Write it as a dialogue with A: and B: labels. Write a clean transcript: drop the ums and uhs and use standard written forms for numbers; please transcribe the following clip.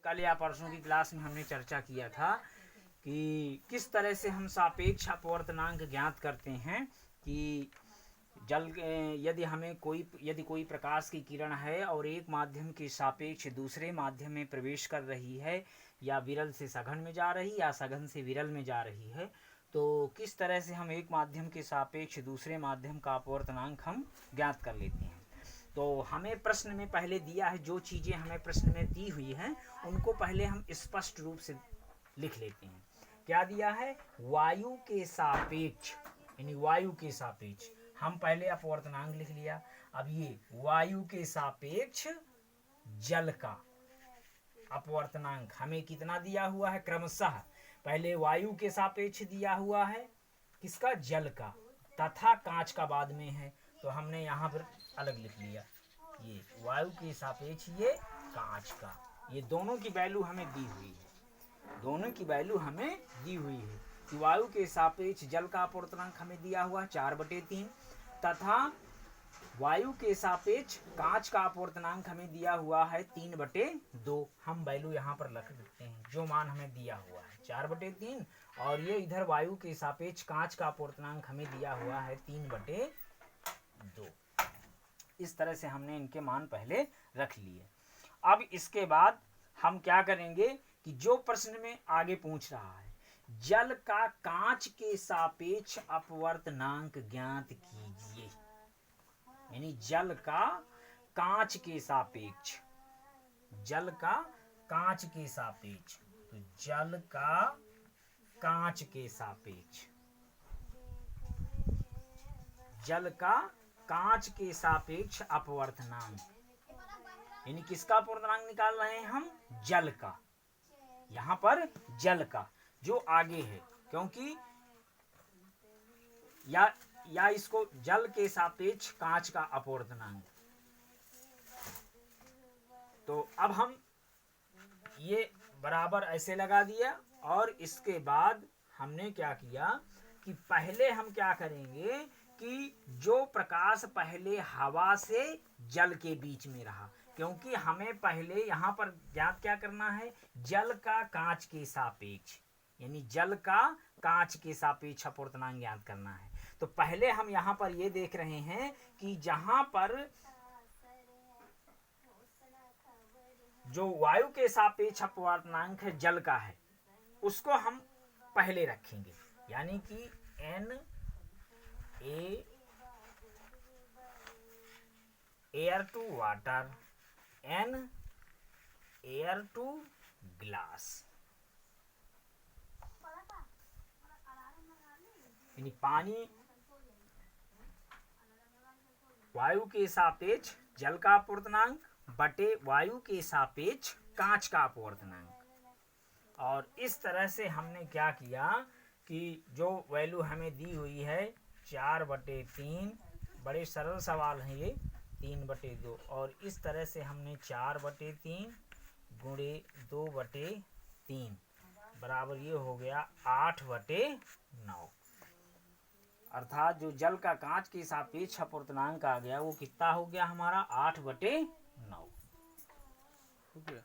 A: कल या परसों की क्लास में हमने चर्चा किया था कि किस तरह से हम सापेक्ष अपवर्तनांक ज्ञात करते हैं कि जल यदि कोई प्रकाश की किरण है और एक माध्यम के सापेक्ष दूसरे माध्यम में प्रवेश कर रही है, या विरल से सघन में जा रही या सघन से विरल में जा रही है, तो किस तरह से हम एक माध्यम के सापेक्ष दूसरे माध्यम का अपवर्तनांक हम ज्ञात कर लेते हैं। तो हमें प्रश्न में पहले दिया है, जो चीज़ें हमें प्रश्न में दी हुई हैं उनको पहले हम स्पष्ट रूप से लिख लेते हैं। क्या दिया है? वायु के सापेक्ष, यानी वायु के सापेक्ष हम पहले अपवर्तनांक लिख लिया। अब ये वायु के सापेक्ष जल का अपवर्तनांक हमें कितना दिया हुआ है? क्रमशः पहले वायु के सापेक्ष दिया हुआ है, किसका? जल का, तथा कांच का बाद में है, तो हमने यहाँ पर अलग लिख लिया। ये वायु के सापेक्ष ये कांच का, ये दोनों की वैल्यू हमें दी हुई है, दोनों की वैल्यू हमें दी हुई है कि वायु के सापेक्ष जल का अपवर्तनांक हमें दिया हुआ 4/3 तथा वायु के सापेक्ष कांच का अपवर्तनांक हमें दिया हुआ है 3/2। हम वैल्यू यहाँ पर रख देते हैं, जो मान हमें दिया हुआ है 4/3, और ये इधर वायु के सापेक्ष कांच का अपवर्तनांक हमें दिया हुआ है 3/2। इस तरह से हमने इनके मान पहले रख लिए। अब इसके बाद हम क्या करेंगे कि जो प्रश्न में आगे पूछ रहा है, जल का कांच के सापेक्ष अपवर्तनांक ज्ञात कीजिए, यानी जल का कांच के सापेक्ष, जल का कांच के सापेक्ष, तो जल का कांच के सापेक्ष, जल का कांच के सापेक्ष अपवर्तनांक, यानी किसका अपवर्तनांक निकाल रहे हैं हम? जल का, यहाँ पर जल का जो आगे है, क्योंकि या इसको जल के सापेक्ष कांच का अपवर्तनांक। तो अब हम ये बराबर ऐसे लगा दिया, और इसके बाद हमने क्या किया कि पहले हम क्या करेंगे कि जो प्रकाश पहले हवा से जल के बीच में रहा, क्योंकि हमें पहले यहाँ पर ज्ञात क्या करना है? जल का कांच के सापेक्ष, यानी जल का कांच के सापेक्ष अपवर्तनांक ज्ञात करना है। तो पहले हम यहाँ पर ये देख रहे हैं कि जहाँ पर जो वायु के सापेक्ष अपवर्तनांक है जल का है, उसको हम पहले रखेंगे, यानी कि Na air to water, N air to glass, यानी पानी वायु के सापेक्ष जल का अपवर्तनांक बटे वायु के सापेक्ष कांच का अपवर्तनांक। और इस तरह से हमने क्या किया कि जो वैल्यू हमें दी हुई है 4/3, बड़े सरल सवाल हैं ये, 3/2, और इस तरह से हमने 4/3 गुणे 2/3 बराबर ये हो गया 8/9, अर्थात जो जल का कांच के सापेक्ष अपवर्तनांक आ गया वो कितना हो गया हमारा? 8/9 हो गया।